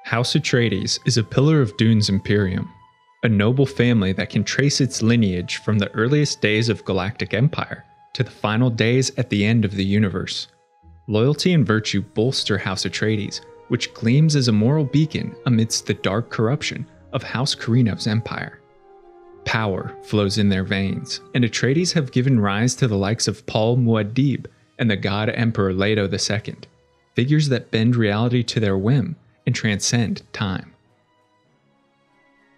House Atreides is a pillar of Dune's Imperium, a noble family that can trace its lineage from the earliest days of Galactic Empire to the final days at the end of the universe. Loyalty and virtue bolster House Atreides, which gleams as a moral beacon amidst the dark corruption of House Carino's empire. Power flows in their veins, and Atreides have given rise to the likes of Paul Muad'Dib and the God Emperor Leto II, figures that bend reality to their whim and transcend time.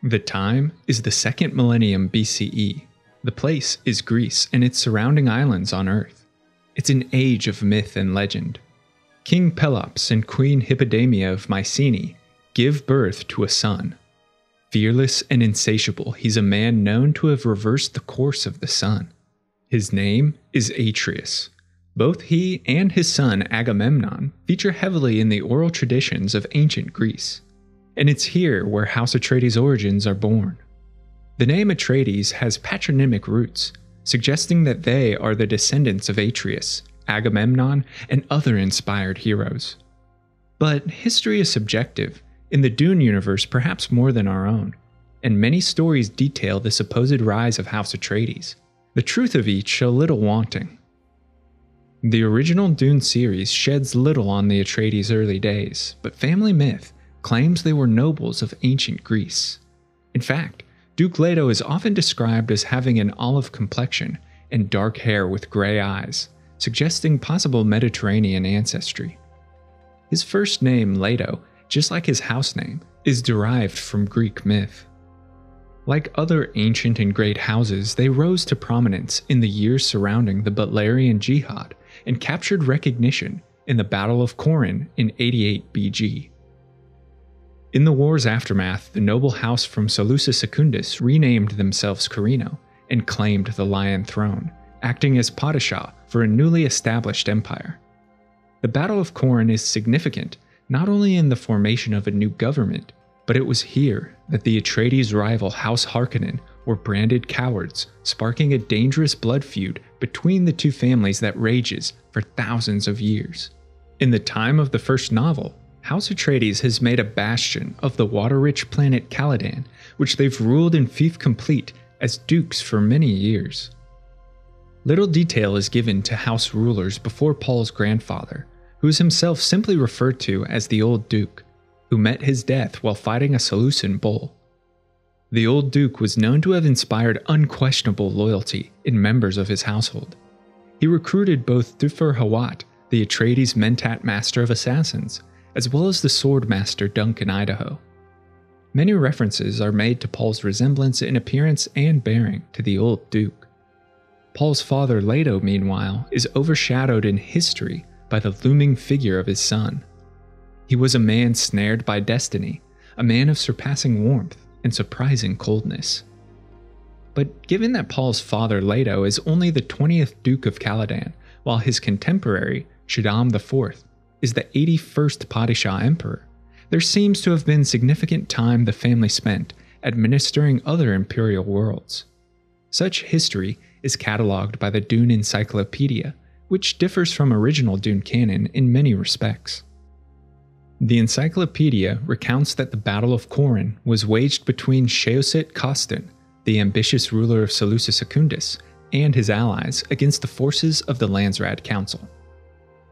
The time is the 2nd millennium BCE. The place is Greece and its surrounding islands on Earth. It's an age of myth and legend. King Pelops and Queen Hippodamia of Mycenae give birth to a son. Fearless and insatiable, he's a man known to have reversed the course of the sun. His name is Atreus. Both he and his son Agamemnon feature heavily in the oral traditions of ancient Greece, and it's here where House Atreides' origins are born. The name Atreides has patronymic roots, suggesting that they are the descendants of Atreus, Agamemnon, and other inspired heroes. But history is subjective, in the Dune universe perhaps more than our own, and many stories detail the supposed rise of House Atreides, the truth of each a little wanting. The original Dune series sheds little on the Atreides' early days, but family myth claims they were nobles of ancient Greece. In fact, Duke Leto is often described as having an olive complexion and dark hair with gray eyes, suggesting possible Mediterranean ancestry. His first name, Leto, just like his house name, is derived from Greek myth. Like other ancient and great houses, they rose to prominence in the years surrounding the Butlerian Jihad and captured recognition in the Battle of Corin in 88 BG. In the war's aftermath, the noble house from Seleucus Secundus renamed themselves Carino and claimed the Lion Throne, acting as Padishah for a newly established empire. The Battle of Corin is significant not only in the formation of a new government, but it was here that the Atreides' rival House Harkonnen were branded cowards, sparking a dangerous blood feud between the two families that rages for thousands of years. In the time of the first novel, House Atreides has made a bastion of the water-rich planet Caladan, which they've ruled in fief complete as dukes for many years. Little detail is given to house rulers before Paul's grandfather, who is himself simply referred to as the Old Duke, who met his death while fighting a Seleucian bull. The Old Duke was known to have inspired unquestionable loyalty in members of his household. He recruited both Thufir Hawat, the Atreides Mentat Master of Assassins, as well as the Sword Master Duncan Idaho. Many references are made to Paul's resemblance in appearance and bearing to the Old Duke. Paul's father Leto, meanwhile, is overshadowed in history by the looming figure of his son. He was a man snared by destiny, a man of surpassing warmth and surprising coldness. But given that Paul's father Leto is only the 20th Duke of Caladan, while his contemporary, Shaddam IV, is the 81st Padishah Emperor, there seems to have been significant time the family spent administering other imperial worlds. Such history is catalogued by the Dune Encyclopedia, which differs from original Dune canon in many respects. The encyclopedia recounts that the Battle of Corin was waged between Sheosit Kostin, the ambitious ruler of Seleucus Secundus, and his allies against the forces of the Landsraad Council.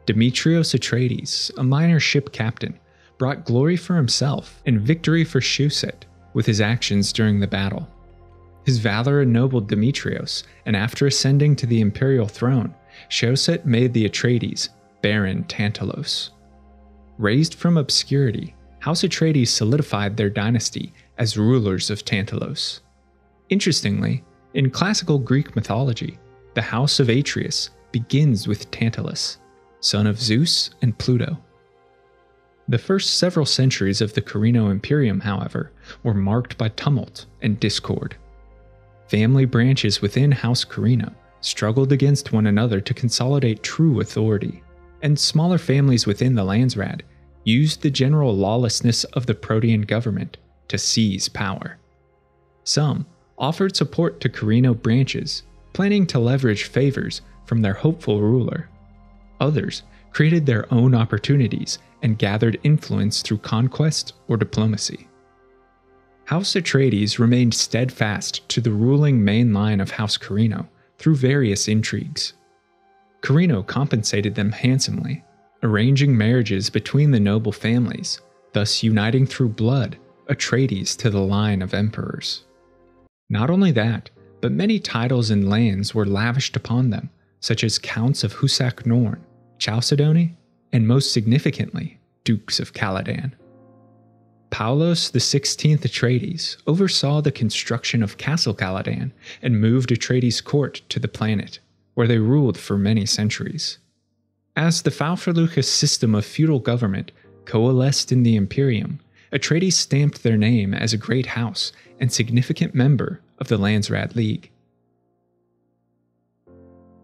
Demetrios Atreides, a minor ship captain, brought glory for himself and victory for Sheosit with his actions during the battle. His valor ennobled Demetrios, and after ascending to the imperial throne, Sheosit made the Atreides Baron Tantalos. Raised from obscurity, House Atreides solidified their dynasty as rulers of Tantalos. Interestingly, in classical Greek mythology, the House of Atreus begins with Tantalus, son of Zeus and Pluto. The first several centuries of the Carino Imperium, however, were marked by tumult and discord. Family branches within House Carino struggled against one another to consolidate true authority, and smaller families within the Landsraad used the general lawlessness of the Protean government to seize power. Some offered support to Carino branches, planning to leverage favors from their hopeful ruler. Others created their own opportunities, and gathered influence through conquest or diplomacy. House Atreides remained steadfast to the ruling main line of House Carino through various intrigues. Carino compensated them handsomely, arranging marriages between the noble families, thus uniting through blood Atreides to the line of emperors. Not only that, but many titles and lands were lavished upon them, such as Counts of Husac Norn, Chalcedony, and most significantly, Dukes of Caladan. Paulos XVI Atreides oversaw the construction of Castle Caladan and moved Atreides' court to the planet, where they ruled for many centuries. As the Falfaluchus system of feudal government coalesced in the Imperium, Atreides stamped their name as a great house and significant member of the Landsraad League.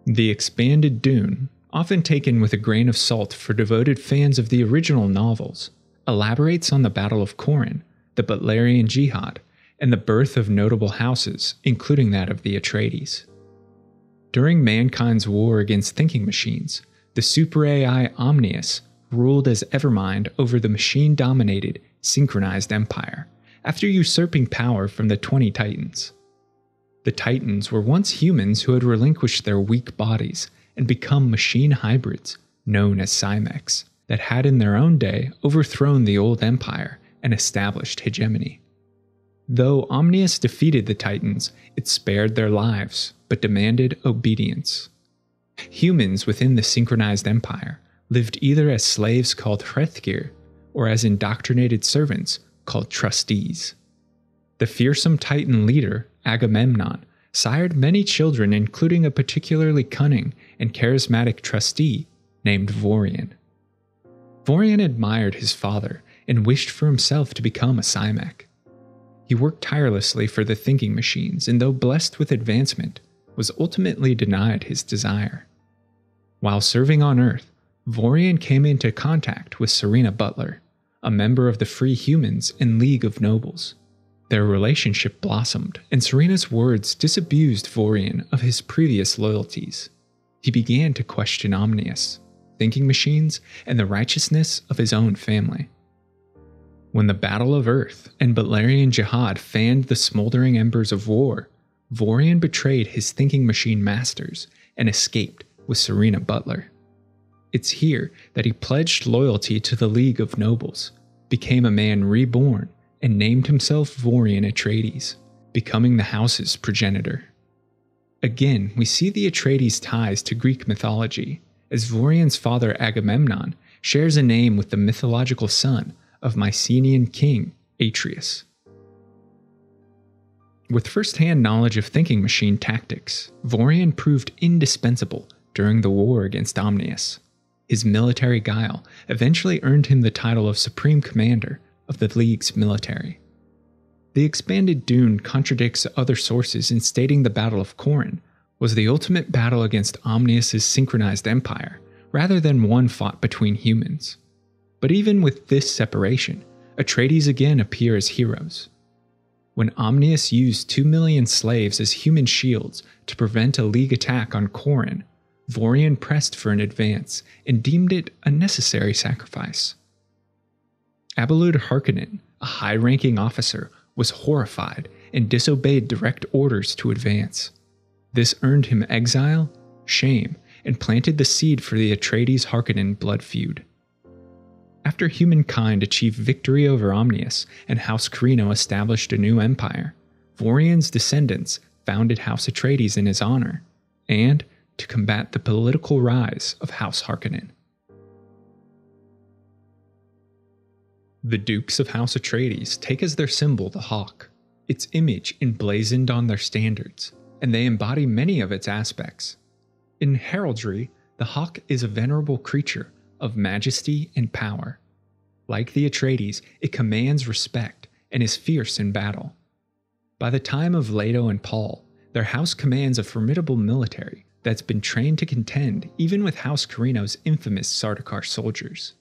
The expanded Dune, often taken with a grain of salt for devoted fans of the original novels, elaborates on the Battle of Corran, the Butlerian Jihad, and the birth of notable houses, including that of the Atreides. During mankind's war against thinking machines, the super-AI Omnius ruled as Evermind over the machine-dominated, synchronized empire, after usurping power from the 20 Titans. The Titans were once humans who had relinquished their weak bodies and become machine hybrids, known as Cymex, that had in their own day overthrown the old empire and established hegemony. Though Omnius defeated the Titans, it spared their lives, but demanded obedience. Humans within the synchronized empire lived either as slaves called Hrethgir, or as indoctrinated servants called trustees. The fearsome Titan leader, Agamemnon, sired many children, including a particularly cunning and charismatic trustee named Vorian. Vorian admired his father and wished for himself to become a Cymek. He worked tirelessly for the thinking machines, and though blessed with advancement, was ultimately denied his desire. While serving on Earth, Vorian came into contact with Serena Butler, a member of the Free Humans and League of Nobles. Their relationship blossomed, and Serena's words disabused Vorian of his previous loyalties. He began to question Omnius, thinking machines, and the righteousness of his own family. When the Battle of Earth and Butlerian Jihad fanned the smoldering embers of war, Vorian betrayed his thinking machine masters and escaped with Serena Butler. It's here that he pledged loyalty to the League of Nobles, became a man reborn, and named himself Vorian Atreides, becoming the house's progenitor. Again, we see the Atreides' ties to Greek mythology, as Vorian's father Agamemnon shares a name with the mythological son of Mycenaean king Atreus. With first-hand knowledge of thinking machine tactics, Vorian proved indispensable during the war against Omnius. His military guile eventually earned him the title of Supreme Commander of the League's military. The expanded Dune contradicts other sources in stating the Battle of Corran was the ultimate battle against Omnius' synchronized empire, rather than one fought between humans. But even with this separation, Atreides again appear as heroes. When Omnius used 2 million slaves as human shields to prevent a League attack on Corran, Vorian pressed for an advance and deemed it a necessary sacrifice. Abalud Harkonnen, a high-ranking officer, was horrified and disobeyed direct orders to advance. This earned him exile, shame, and planted the seed for the Atreides-Harkonnen blood feud. After humankind achieved victory over Omnius and House Carino established a new empire, Vorian's descendants founded House Atreides in his honor, and to combat the political rise of House Harkonnen. The Dukes of House Atreides take as their symbol the hawk, its image emblazoned on their standards, and they embody many of its aspects. In heraldry, the hawk is a venerable creature of majesty and power. Like the Atreides, it commands respect and is fierce in battle. By the time of Leto and Paul, their house commands a formidable military that's been trained to contend even with House Carino's infamous Sardaukar soldiers.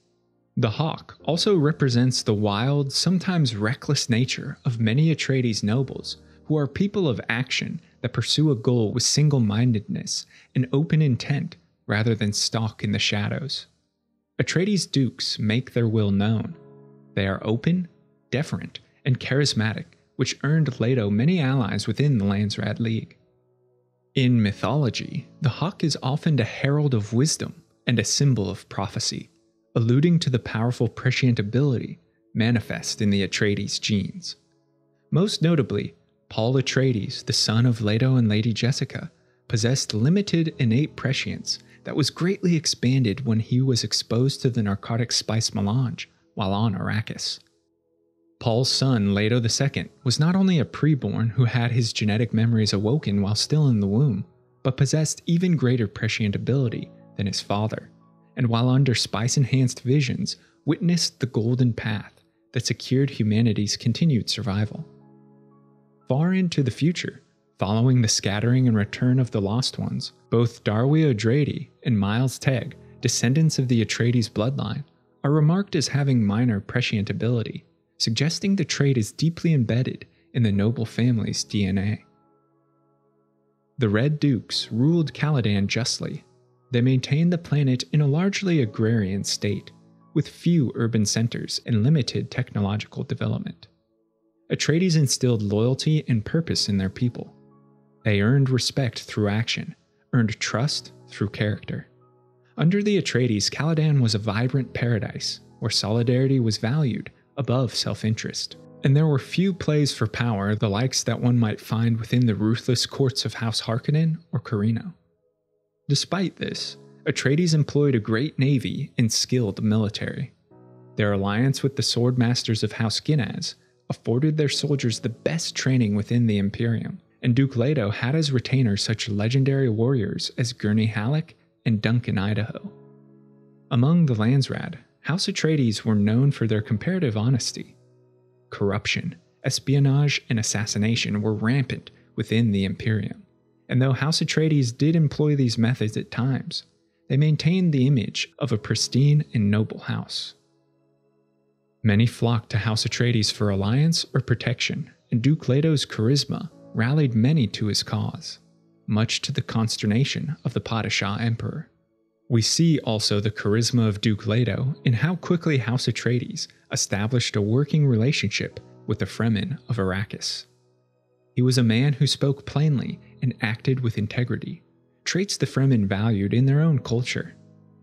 The hawk also represents the wild, sometimes reckless nature of many Atreides nobles who are people of action that pursue a goal with single-mindedness and open intent rather than stalk in the shadows. Atreides dukes make their will known. They are open, deferent, and charismatic, which earned Leto many allies within the Landsraad League. In mythology, the hawk is often a herald of wisdom and a symbol of prophecy, alluding to the powerful prescient ability manifest in the Atreides genes. Most notably, Paul Atreides, the son of Leto and Lady Jessica, possessed limited innate prescience that was greatly expanded when he was exposed to the narcotic spice melange while on Arrakis. Paul's son, Leto II, was not only a preborn who had his genetic memories awoken while still in the womb, but possessed even greater prescient ability than his father, and while under spice-enhanced visions, witnessed the golden path that secured humanity's continued survival. Far into the future, following the scattering and return of the Lost Ones, both Darwi O'Drady and Miles Tegg, descendants of the Atreides bloodline, are remarked as having minor prescient ability, suggesting the trait is deeply embedded in the noble family's DNA. The Red Dukes ruled Caladan justly. They maintained the planet in a largely agrarian state, with few urban centers and limited technological development. Atreides instilled loyalty and purpose in their people. They earned respect through action, earned trust through character. Under the Atreides, Caladan was a vibrant paradise where solidarity was valued above self-interest, and there were few plays for power the likes that one might find within the ruthless courts of House Harkonnen or Carino. Despite this, Atreides employed a great navy and skilled military. Their alliance with the swordmasters of House Ginaz afforded their soldiers the best training within the Imperium, and Duke Leto had as retainers such legendary warriors as Gurney Halleck and Duncan Idaho. Among the Landsraad, House Atreides were known for their comparative honesty. Corruption, espionage, and assassination were rampant within the Imperium, and though House Atreides did employ these methods at times, they maintained the image of a pristine and noble house. Many flocked to House Atreides for alliance or protection, and Duke Leto's charisma rallied many to his cause, much to the consternation of the Padishah Emperor. We see also the charisma of Duke Leto in how quickly House Atreides established a working relationship with the Fremen of Arrakis. He was a man who spoke plainly and acted with integrity, traits the Fremen valued in their own culture,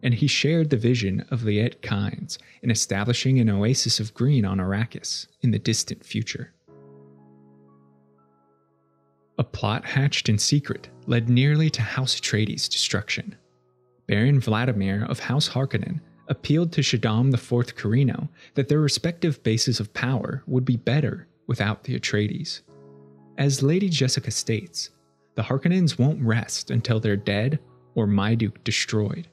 and he shared the vision of Liet Kynes in establishing an oasis of green on Arrakis in the distant future. A plot hatched in secret led nearly to House Atreides' destruction. Baron Vladimir of House Harkonnen appealed to Shaddam IV Carino that their respective bases of power would be better without the Atreides. As Lady Jessica states, the Harkonnens won't rest until they're dead or Marduk destroyed.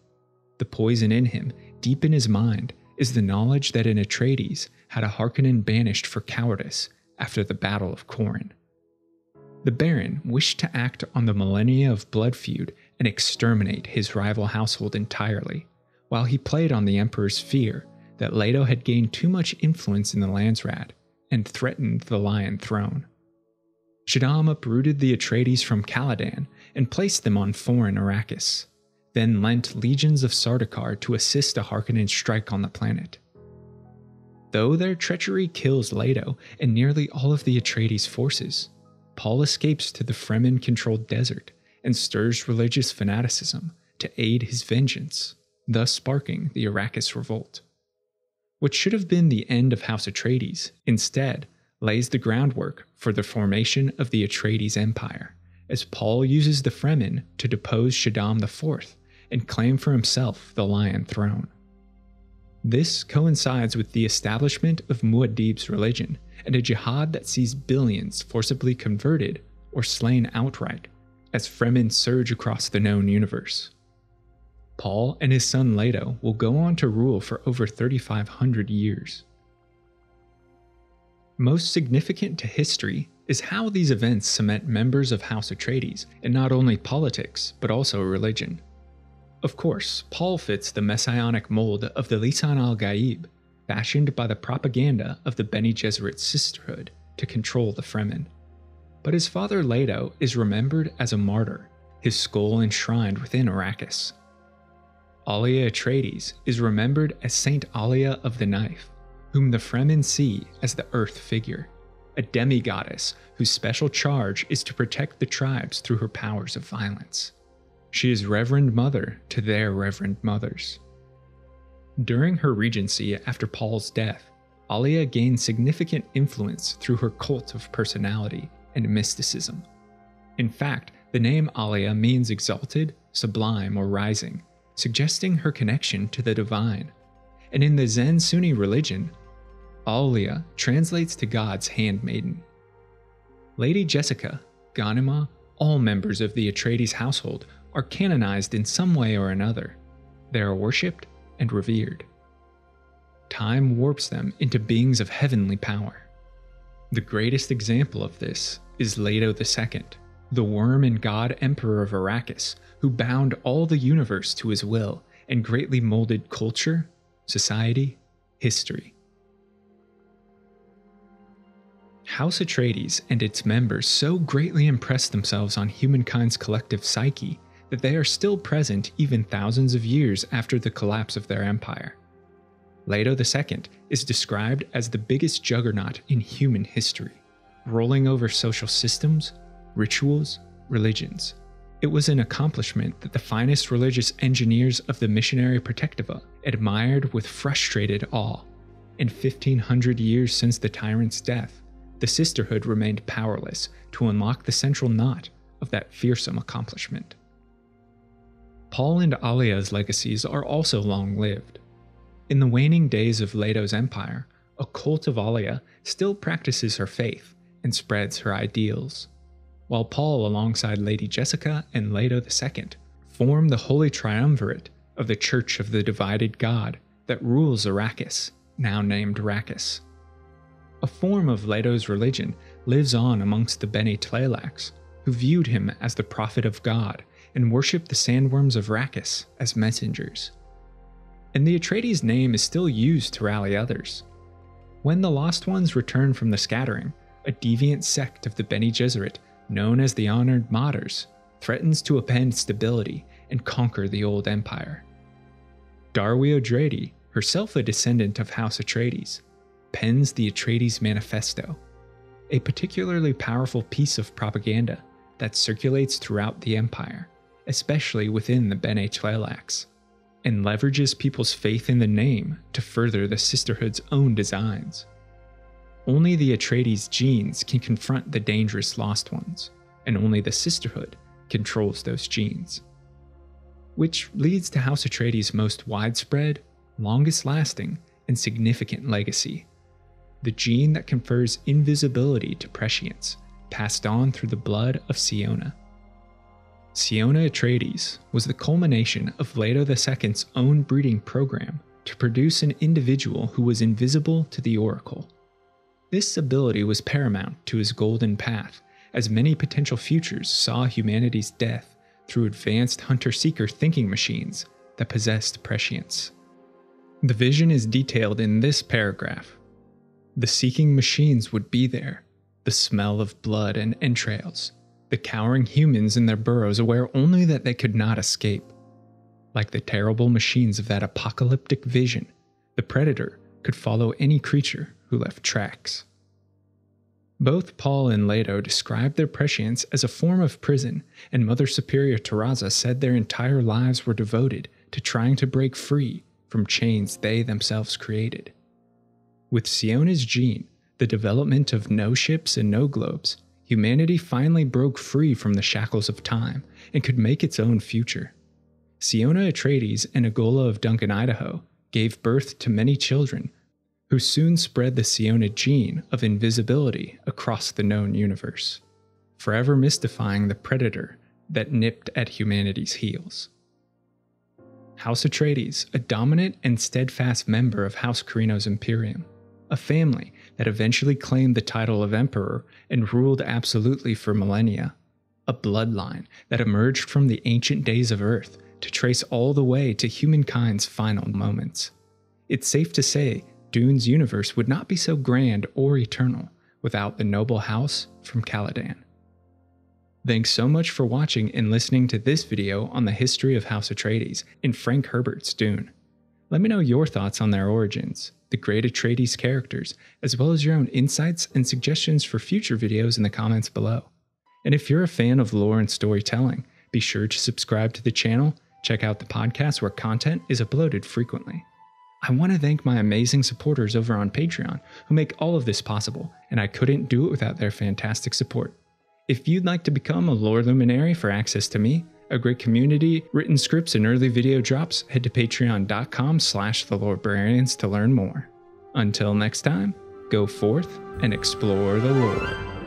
The poison in him, deep in his mind, is the knowledge that an Atreides had a Harkonnen banished for cowardice after the Battle of Corrin. The Baron wished to act on the millennia of blood feud and exterminate his rival household entirely, while he played on the Emperor's fear that Leto had gained too much influence in the Landsraad and threatened the Lion Throne. Shaddam uprooted the Atreides from Caladan and placed them on foreign Arrakis, then lent legions of Sardaukar to assist a Harkonnen strike on the planet. Though their treachery kills Leto and nearly all of the Atreides' forces, Paul escapes to the Fremen-controlled desert and stirs religious fanaticism to aid his vengeance, thus sparking the Arrakis Revolt. What should have been the end of House Atreides, instead, lays the groundwork for the formation of the Atreides Empire, as Paul uses the Fremen to depose Shaddam IV and claim for himself the Lion Throne. This coincides with the establishment of Muad'Dib's religion and a jihad that sees billions forcibly converted or slain outright as Fremen surge across the known universe. Paul and his son Leto will go on to rule for over 3,500 years. Most significant to history is how these events cement members of House Atreides in not only politics but also religion. Of course, Paul fits the messianic mold of the Lisan al-Gaib, fashioned by the propaganda of the Bene Gesserit sisterhood to control the Fremen. But his father Leto is remembered as a martyr, his skull enshrined within Arrakis. Alia Atreides is remembered as Saint Alia of the Knife, whom the Fremen see as the Earth figure, a demigoddess whose special charge is to protect the tribes through her powers of violence. She is Reverend Mother to their Reverend Mothers. During her regency after Paul's death, Alia gained significant influence through her cult of personality and mysticism. In fact, the name Alia means exalted, sublime, or rising, suggesting her connection to the divine. And in the Zen Sunni religion, Alia translates to God's handmaiden. Lady Jessica, Ghanima, all members of the Atreides household are canonized in some way or another. They are worshipped and revered. Time warps them into beings of heavenly power. The greatest example of this is Leto II, the worm and god emperor of Arrakis, who bound all the universe to his will and greatly molded culture, society, history. House Atreides and its members so greatly impressed themselves on humankind's collective psyche that they are still present even thousands of years after the collapse of their empire. Leto II is described as the biggest juggernaut in human history, rolling over social systems, rituals, religions. It was an accomplishment that the finest religious engineers of the missionary Protectiva admired with frustrated awe. In 1500 years since the tyrant's death, the sisterhood remained powerless to unlock the central knot of that fearsome accomplishment. Paul and Alia's legacies are also long-lived. In the waning days of Leto's empire, a cult of Alia still practices her faith and spreads her ideals, while Paul, alongside Lady Jessica and Leto II, form the holy triumvirate of the Church of the Divided God that rules Arrakis, now named Arrakis. A form of Leto's religion lives on amongst the Bene Tleilax, who viewed him as the prophet of God and worshipped the sandworms of Arrakis as messengers. And the Atreides name is still used to rally others. When the Lost Ones return from the Scattering, a deviant sect of the Bene Gesserit known as the Honored Martyrs threatens to upend stability and conquer the old empire. Darwi O'Drady, herself a descendant of House Atreides, pens the Atreides Manifesto, a particularly powerful piece of propaganda that circulates throughout the empire, especially within the Bene Tleilax, and leverages people's faith in the name to further the sisterhood's own designs. Only the Atreides genes can confront the dangerous Lost Ones, and only the sisterhood controls those genes. Which leads to House Atreides' most widespread, longest-lasting, and significant legacy: the gene that confers invisibility to prescience, passed on through the blood of Siona. Siona Atreides was the culmination of Leto II's own breeding program to produce an individual who was invisible to the Oracle. This ability was paramount to his golden path, as many potential futures saw humanity's death through advanced hunter-seeker thinking machines that possessed prescience. The vision is detailed in this paragraph. The seeking machines would be there, the smell of blood and entrails, the cowering humans in their burrows aware only that they could not escape. Like the terrible machines of that apocalyptic vision, the Predator could follow any creature who left tracks. Both Paul and Leto described their prescience as a form of prison, and Mother Superior Terraza said their entire lives were devoted to trying to break free from chains they themselves created. With Siona's gene, the development of no ships and no globes, humanity finally broke free from the shackles of time and could make its own future. Siona Atreides and Agola of Duncan, Idaho, gave birth to many children who soon spread the Siona gene of invisibility across the known universe, forever mystifying the predator that nipped at humanity's heels. House Atreides, a dominant and steadfast member of House Carino's Imperium, a family that eventually claimed the title of emperor and ruled absolutely for millennia, a bloodline that emerged from the ancient days of Earth to trace all the way to humankind's final moments. It's safe to say Dune's universe would not be so grand or eternal without the noble house from Caladan. Thanks so much for watching and listening to this video on the history of House Atreides in Frank Herbert's Dune. Let me know your thoughts on their origins, the great Atreides characters, as well as your own insights and suggestions for future videos in the comments below. And if you're a fan of lore and storytelling, be sure to subscribe to the channel, check out the podcast where content is uploaded frequently. I want to thank my amazing supporters over on Patreon who make all of this possible, and I couldn't do it without their fantastic support. If you'd like to become a lore luminary for access to me, a great community, written scripts, and early video drops, head to patreon.com/thelorebrarians to learn more. Until next time, go forth and explore the lore.